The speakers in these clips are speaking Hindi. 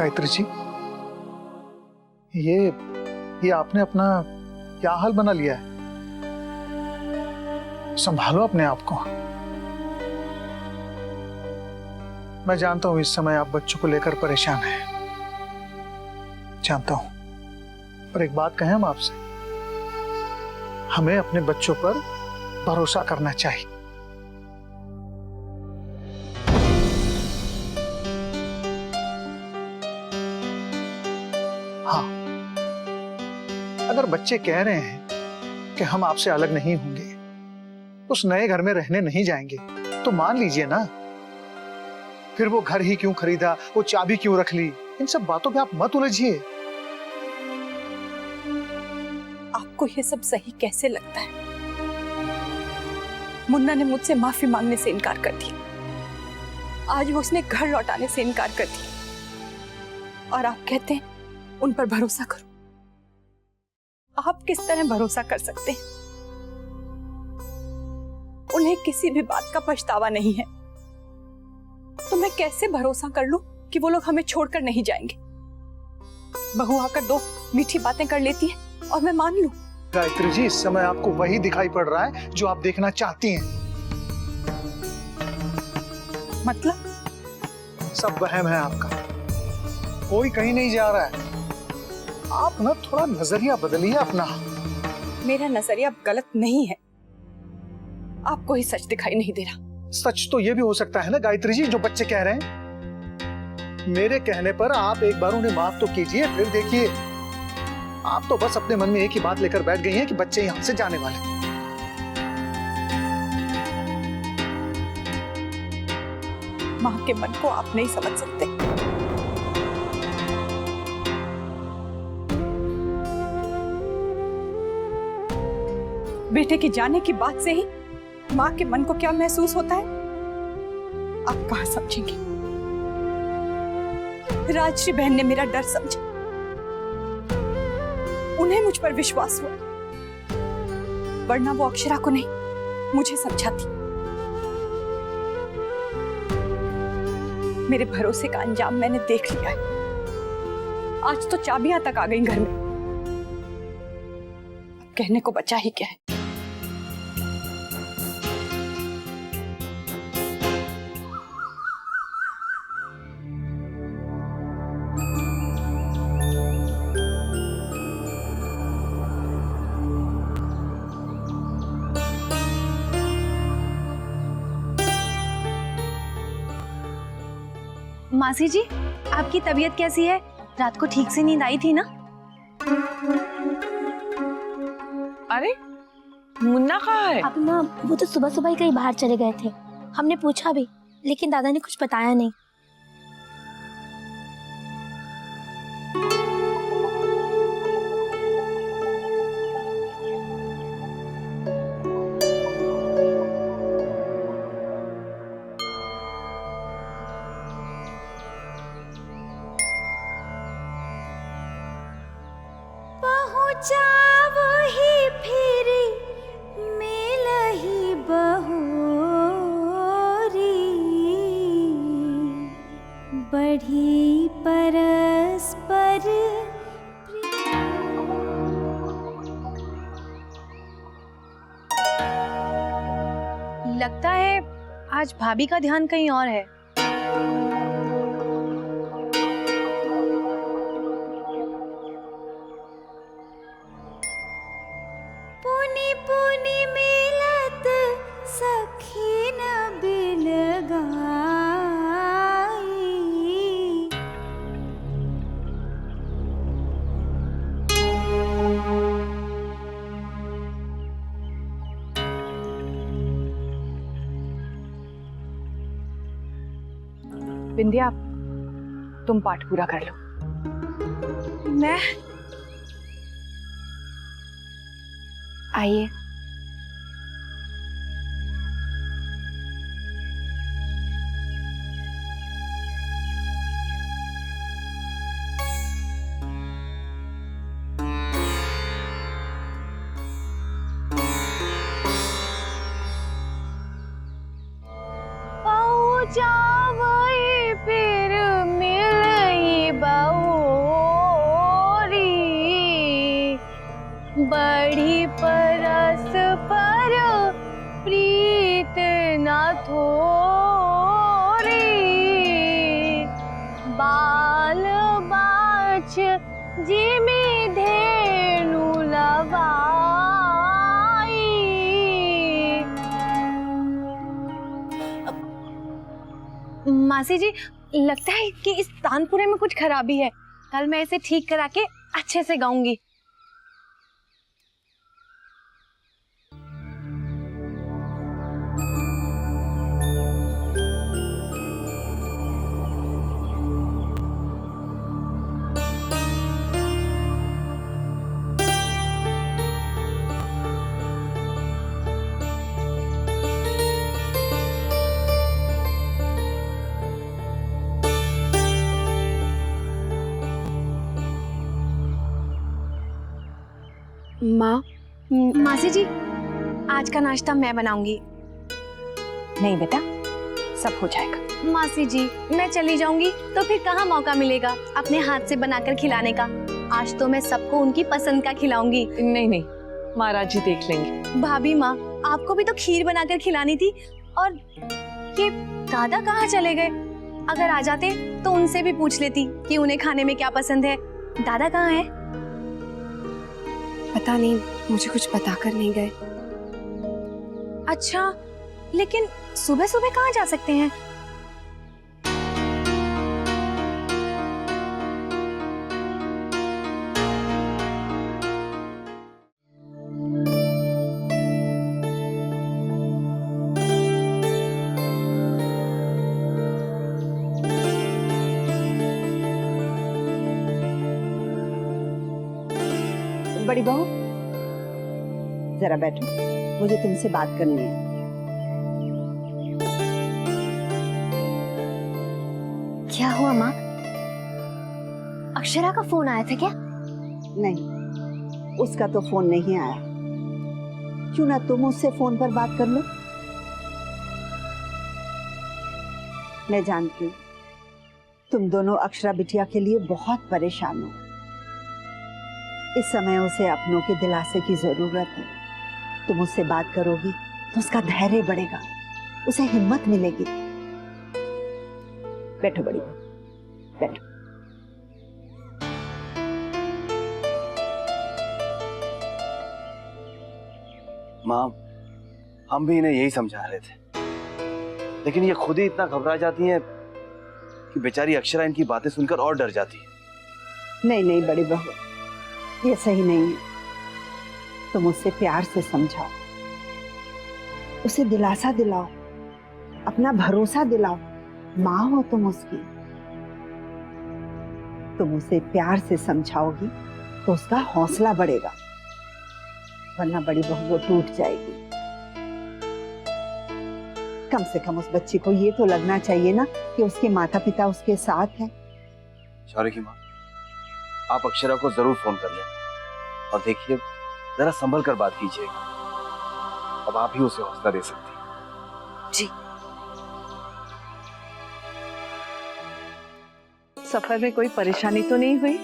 गायत्री जी, ये आपने अपना क्या हाल बना लिया है? संभालो अपने आप को। मैं जानता हूं इस समय आप बच्चों को लेकर परेशान हैं, जानता हूं, पर एक बात कहें हम आपसे, हमें अपने बच्चों पर भरोसा करना चाहिए। हाँ, अगर बच्चे कह रहे हैं कि हम आपसे अलग नहीं होंगे, उस नए घर में रहने नहीं जाएंगे, तो मान लीजिए ना। फिर वो घर ही क्यों खरीदा, वो चाबी क्यों रख ली, इन सब बातों पे आप मत उलझिए। आपको ये सब सही कैसे लगता है? मुन्ना ने मुझसे माफी मांगने से इनकार कर दिया, आज वो उसने घर लौटाने से इनकार कर दिया, और आप कहते हैं उन पर भरोसा करो। आप किस तरह भरोसा कर सकते हैं? उन्हें किसी भी बात का पछतावा नहीं है, तो मैं कैसे भरोसा कर लूं कि वो लोग हमें छोड़कर नहीं जाएंगे? बहू आकर दो मीठी बातें कर लेती है और मैं मान लूं। गायत्री जी, इस समय आपको वही दिखाई पड़ रहा है जो आप देखना चाहती हैं। मतलब? सब वहम है आपका, कोई कहीं नहीं जा रहा है। आप ना थोड़ा नजरिया बदलिए अपना। मेरा नजरिया गलत नहीं है, आपको ही सच दिखाई नहीं दे रहा। सच तो ये भी हो सकता है ना गायत्री जी, जो बच्चे कह रहे हैं। मेरे कहने पर आप एक बार उन्हें माफ तो कीजिए, फिर देखिए। आप तो बस अपने मन में एक ही बात लेकर बैठ गई हैं कि बच्चे यहां से जाने वाले। मां के मन को आप नहीं समझ सकते। बेटे के जाने की बात से ही मां के मन को क्या महसूस होता है, आप कहां समझेंगे? राजश्री बहन ने मेरा डर समझा, उन्हें मुझ पर विश्वास हुआ, वरना वो अक्षरा को नहीं मुझे समझाती। मेरे भरोसे का अंजाम मैंने देख लिया है। आज तो चाबियां तक आ गई घर में, अब कहने को बचा ही क्या है? मासी जी, आपकी तबीयत कैसी है? रात को ठीक से नींद आई थी ना? अरे मुन्ना कहाँ है? अब ना वो तो सुबह सुबह ही कहीं बाहर चले गए थे। हमने पूछा भी, लेकिन दादा ने कुछ बताया नहीं। वही फिर मिल ही बहोरी, बढ़ी परस्पर। लगता है आज भाभी का ध्यान कहीं और है। पुनी पुनी मिलत सखी न बिल गाई। बिंदिया, तुम पाठ पूरा कर लो। मैं? आइए। जावई फिर मिलई बा बढ़ी परस्पर प्रीत न थोरी, बाल बाछ जिमि धेनु लवाई। मासी जी, लगता है कि इस तानपुरे में कुछ खराबी है। कल मैं इसे ठीक करा के अच्छे से गाऊंगी। माँ, मासी जी, आज का नाश्ता मैं बनाऊंगी। नहीं बेटा, सब हो जाएगा। मासी जी, मैं चली जाऊंगी तो फिर कहाँ मौका मिलेगा अपने हाथ से बनाकर खिलाने का। आज तो मैं सबको उनकी पसंद का खिलाऊंगी। नहीं नहीं, महाराज जी देख लेंगे। भाभी माँ, आपको भी तो खीर बनाकर खिलानी थी। और ये दादा कहाँ चले गए? अगर आ जाते तो उनसे भी पूछ लेती कि उन्हें खाने में क्या पसंद है। दादा कहाँ है? पता नहीं, मुझे कुछ बता कर नहीं गए। अच्छा, लेकिन सुबह सुबह कहाँ जा सकते हैं? बड़ी बहू, जरा बैठो, मुझे तुमसे बात करनी है। क्या हुआ माँ? अक्षरा का फोन आया था क्या? नहीं, उसका तो फोन नहीं आया। क्यों ना तुम उससे फोन पर बात कर लो। मैं जानती हूँ तुम दोनों अक्षरा बिटिया के लिए बहुत परेशान हो। इस समय उसे अपनों के दिलासे की जरूरत है। तुम उससे बात करोगी तो उसका धैर्य बढ़ेगा, उसे हिम्मत मिलेगी। बैठो बड़ी बहू, बैठो। माँ, हम भी इन्हें यही समझा रहे थे, लेकिन ये खुद ही इतना घबरा जाती हैं कि बेचारी अक्षरा इनकी बातें सुनकर और डर जाती है। नहीं नहीं बड़ी बहू, ये सही नहीं है। तुम उससे प्यार से समझाओ, उसे दिलासा दिलाओ, अपना भरोसा दिलाओ। माँ हो तुम उसकी। तुम उसे प्यार से समझाओगी तो उसका हौसला बढ़ेगा, वरना बड़ी बहू वो टूट जाएगी। कम से कम उस बच्ची को ये तो लगना चाहिए ना कि उसके माता पिता उसके साथ हैं। शौर्य की माँ, आप अक्षरा को जरूर फोन कर लेना और देखिए, जरा संभल कर बात कीजिएगा। अब आप ही उसे हौसला दे सकती हैं। जी। सफर में कोई परेशानी तो नहीं हुई?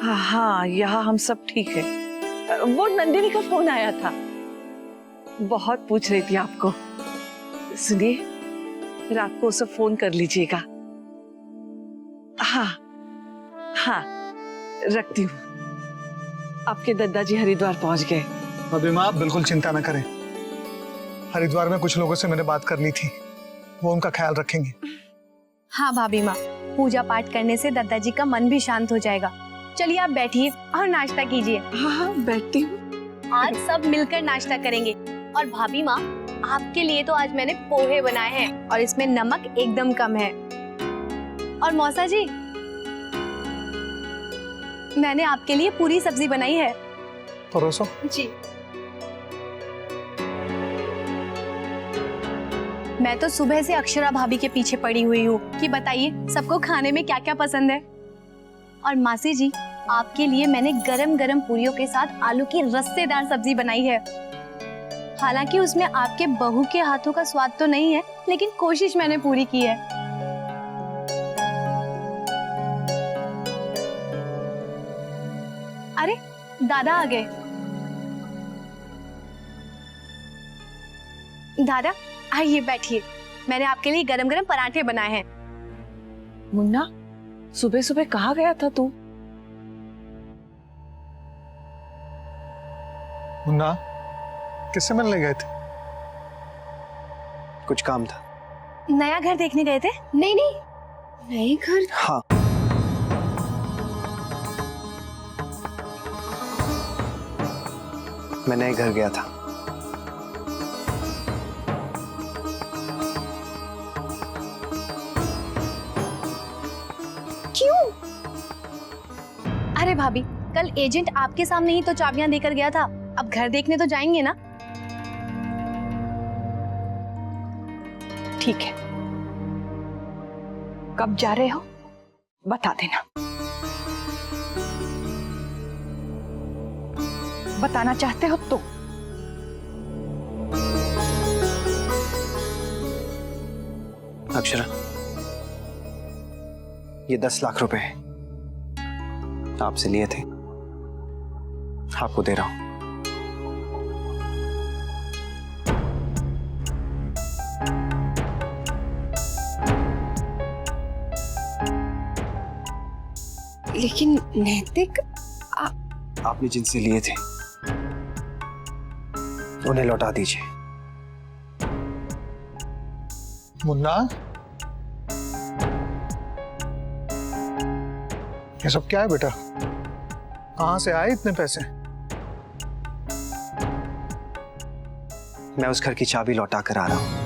हाँ, यहाँ हम सब ठीक है। वो नंदिनी का फोन आया था, बहुत पूछ रही थी आपको। सुनिए, रात को उसे फोन कर लीजिएगा। हाँ हाँ, रखती हूँ। आपके दादाजी हरिद्वार पहुंच गए। भाभी माँ, आप बिल्कुल चिंता न करें। हरिद्वार में कुछ लोगों से मैंने बात कर ली थी, वो उनका ख्याल रखेंगे। हाँ भाभी माँ, पूजा पाठ करने से दादाजी का मन भी शांत हो जाएगा। चलिए आप बैठिए और नाश्ता कीजिए। हाँ, बैठती हूँ। आज सब मिलकर नाश्ता करेंगे। और भाभी माँ, आपके लिए तो आज मैंने पोहे बनाए हैं और इसमें नमक एकदम कम है। और मौसा जी, मैंने आपके लिए पूरी सब्जी बनाई है। परोसो। जी। मैं तो सुबह से अक्षरा भाभी के पीछे पड़ी हुई हूँ कि बताइए सबको खाने में क्या क्या पसंद है। और मासी जी, आपके लिए मैंने गरम गरम पूरियों के साथ आलू की रस्सेदार सब्जी बनाई है। हालांकि उसमें आपके बहू के हाथों का स्वाद तो नहीं है, लेकिन कोशिश मैंने पूरी की है। अरे दादा आ गए। दादा आइए बैठिए, मैंने आपके लिए गरम गरम पराठे बनाए हैं। मुन्ना, सुबह सुबह कहाँ गया था तू? मुन्ना, किससे मिलने गए थे? कुछ काम था। नया घर देखने गए थे? नहीं नहीं, नए घर? हाँ, मैं नए घर गया था। क्यों? अरे भाभी, कल एजेंट आपके सामने ही तो चाबियां देकर गया था, अब घर देखने तो जाएंगे ना। ठीक है, कब जा रहे हो बता देना। बताना चाहते हो तो। अक्षरा, ये 10 लाख रुपए हैं, आपसे लिए थे, आपको दे रहा हूं। लेकिन नैतिक, आपने जिनसे लिए थे उन्हें लौटा दीजिए। मुन्ना, ये सब क्या है बेटा? कहां से आए इतने पैसे? मैं उस घर की चाबी लौटा कर आ रहा हूं।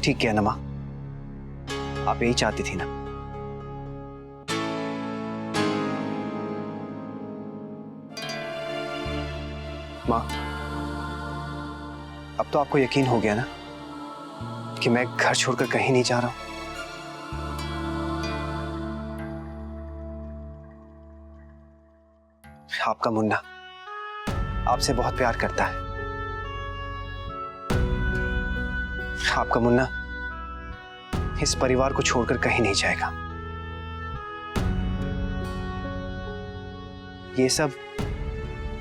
ठीक है ना माँ, आप यही चाहती थी ना? माँ, अब तो आपको यकीन हो गया ना कि मैं घर छोड़कर कहीं नहीं जा रहा हूं। आपका मुन्ना आपसे बहुत प्यार करता है। आपका मुन्ना इस परिवार को छोड़कर कहीं नहीं जाएगा। ये सब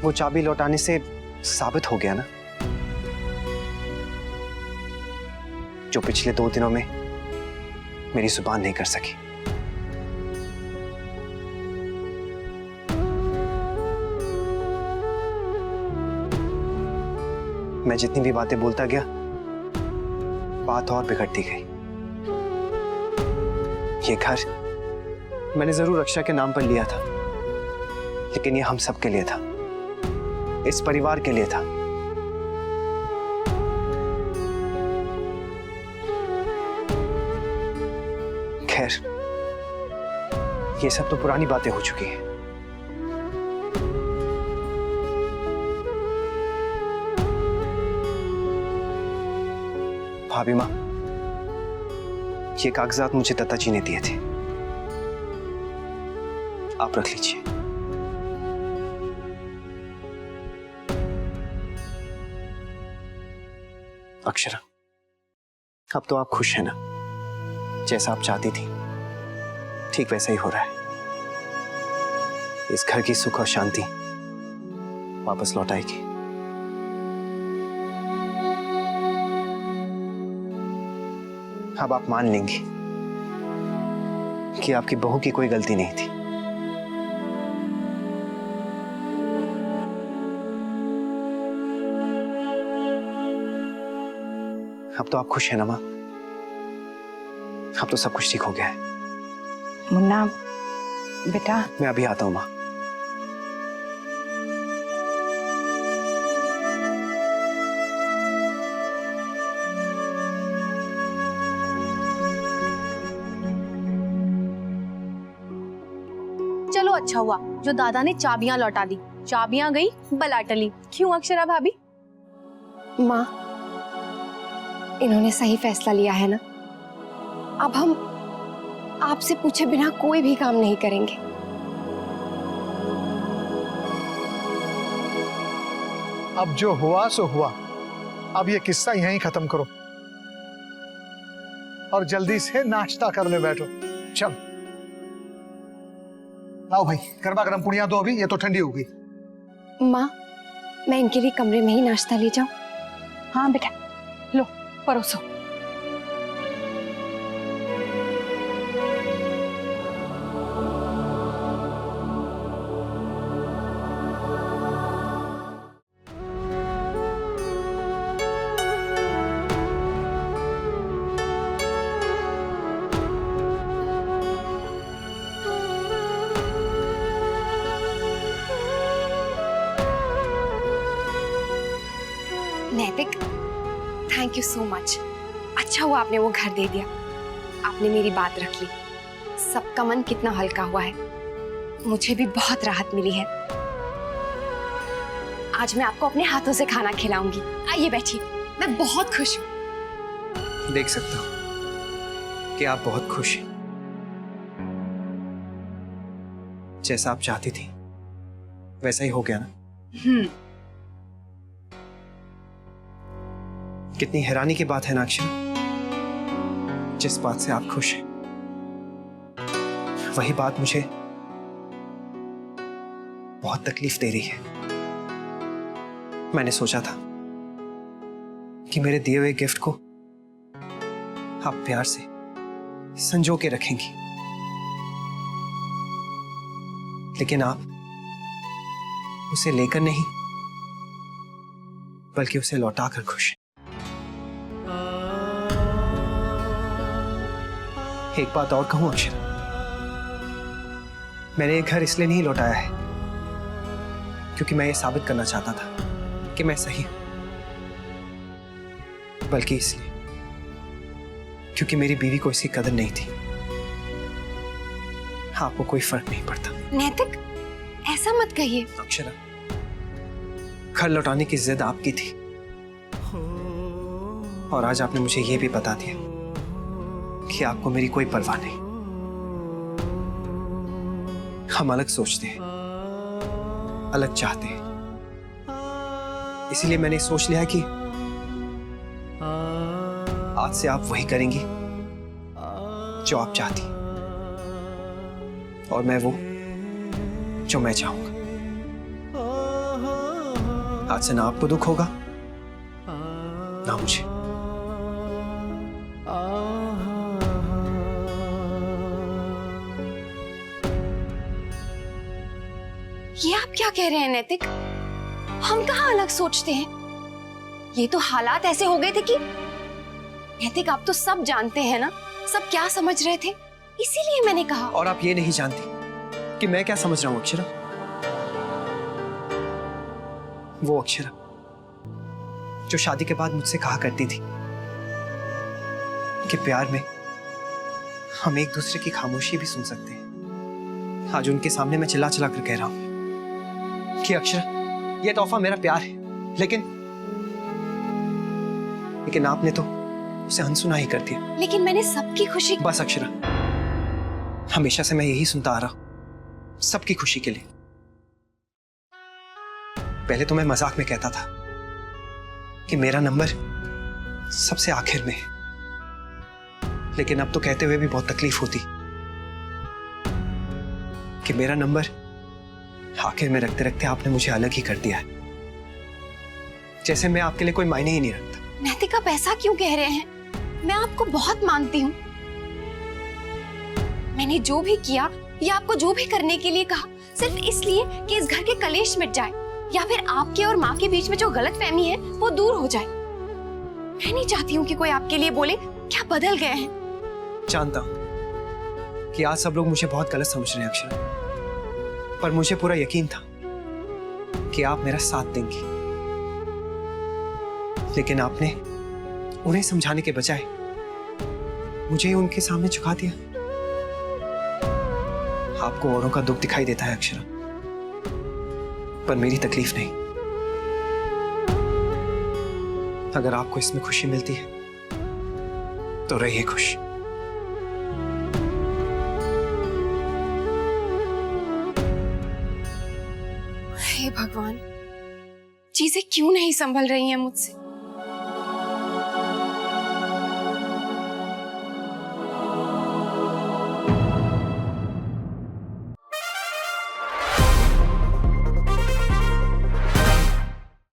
वो चाबी लौटाने से साबित हो गया ना, जो पिछले 2 दिनों में मेरी जुबान नहीं कर सकी। मैं जितनी भी बातें बोलता गया, बात और बिगड़ती गई। ये घर मैंने जरूर रक्षा के नाम पर लिया था, लेकिन ये हम सब के लिए था, इस परिवार के लिए था। खैर, ये सब तो पुरानी बातें हो चुकी हैं। भाभी माँ, ये कागजात मुझे दत्ता जी ने दिए थे, आप रख लीजिए। अक्षरा, अब तो आप खुश हैं ना? जैसा आप चाहती थी ठीक वैसा ही हो रहा है। इस घर की सुख और शांति वापस लौट आएगी। अब आप मान लेंगी कि आपकी बहू की कोई गलती नहीं थी। अब तो आप खुश हैं ना माँ? अब तो सब कुछ ठीक हो गया है। मुन्ना बेटा, मैं अभी आता हूँ माँ। चलो अच्छा हुआ जो दादा ने चाबियां लौटा दी। चाबियां गई बला टली। क्यों अक्षरा भाभी? माँ, इन्होंने सही फैसला लिया है ना। अब हम आपसे पूछे बिना कोई भी काम नहीं करेंगे। अब जो हुआ सो हुआ, अब ये किस्सा यहीं खत्म करो और जल्दी से नाश्ता करने बैठो। चल लाओ भाई, गरमा गरम पुड़िया दो, अभी ये तो ठंडी हो गई। माँ, मैं इनके लिए कमरे में ही नाश्ता ले जाऊं? हाँ बेटा, लो परोसो। नैतिक, थैंक यू सो मच। अच्छा हुआ आपने वो घर दे दिया, आपने मेरी बात रख ली। सबका मन कितना हल्का हुआ है, मुझे भी बहुत राहत मिली है। आज मैं आपको अपने हाथों से खाना खिलाऊंगी। आइए बैठिए, मैं बहुत खुश हूँ। देख सकता हूं कि आप बहुत खुश हैं। जैसा आप चाहती थी वैसा ही हो गया ना? कितनी हैरानी की बात है ना अक्षरा, जिस बात से आप खुश हैं वही बात मुझे बहुत तकलीफ दे रही है। मैंने सोचा था कि मेरे दिए हुए गिफ्ट को आप प्यार से संजो के रखेंगी, लेकिन आप उसे लेकर नहीं बल्कि उसे लौटा कर खुश हैं। एक बात और कहूं अक्षरा, मैंने ये घर इसलिए नहीं लौटाया है क्योंकि मैं ये साबित करना चाहता था कि मैं सही हूं, बल्कि इसलिए क्योंकि मेरी बीवी को इसकी कदर नहीं थी। आपको कोई फर्क नहीं पड़ता। नैतिक, ऐसा मत कहिए। अक्षरा, घर लौटाने की जिद आपकी थी और आज आपने मुझे यह भी बता दिया कि आपको मेरी कोई परवाह नहीं। हम अलग सोचते हैं, अलग चाहते हैं, इसीलिए मैंने सोच लिया कि आज से आप वही करेंगी जो आप चाहती और मैं वो जो मैं चाहूंगा। आज से ना आपको दुख होगा ना मुझे। ये आप क्या कह रहे हैं नैतिक? हम कहाँ अलग सोचते हैं? ये तो हालात ऐसे हो गए थे कि नैतिक, आप तो सब जानते हैं ना, सब क्या समझ रहे थे, इसीलिए मैंने कहा। और आप ये नहीं जानती कि मैं क्या समझ रहा हूं अक्षरा। वो अक्षरा जो शादी के बाद मुझसे कहा करती थी कि प्यार में हम एक दूसरे की खामोशी भी सुन सकते हैं, आज उनके सामने मैं चिल्ला चिल्ला कर कह रहा हूं कि अक्षरा, यह तोहफा मेरा प्यार है, लेकिन आपने तो उसे अनसुना ही कर दिया। लेकिन मैंने सबकी खुशी। बस अक्षरा, हमेशा से मैं यही सुनता आ रहा हूं, सबकी खुशी के लिए। पहले तो मैं मजाक में कहता था कि मेरा नंबर सबसे आखिर में है, लेकिन अब तो कहते हुए भी बहुत तकलीफ होती कि मेरा नंबर आखिर में रखते रखते आपने मुझे अलग ही कर दिया है, जैसे मैं आपके लिए कोई मायने ही नहीं रखता। नैतिक, आप ऐसा क्यों कह रहे हैं? मैं आपको बहुत मानती हूँ। मैंने जो भी किया या आपको जो भी करने के लिए कहा, सिर्फ इसलिए कि इस घर के कलेश मिट जाए या फिर आपके और माँ के बीच में जो गलतफहमी है वो दूर हो जाए। मैं नहीं चाहती हूँ कि कोई आपके लिए बोले क्या बदल गए हैं। जानता हूं कि आज सब लोग मुझे बहुत गलत समझ रहे हैं अक्षरा, पर मुझे पूरा यकीन था कि आप मेरा साथ देंगी, लेकिन आपने उन्हें समझाने के बजाय मुझे उनके सामने झुका दिया। आपको औरों का दुख दिखाई देता है अक्षरा, पर मेरी तकलीफ नहीं। अगर आपको इसमें खुशी मिलती है तो रहिए खुश। हे भगवान, चीजें क्यों नहीं संभल रही हैं मुझसे?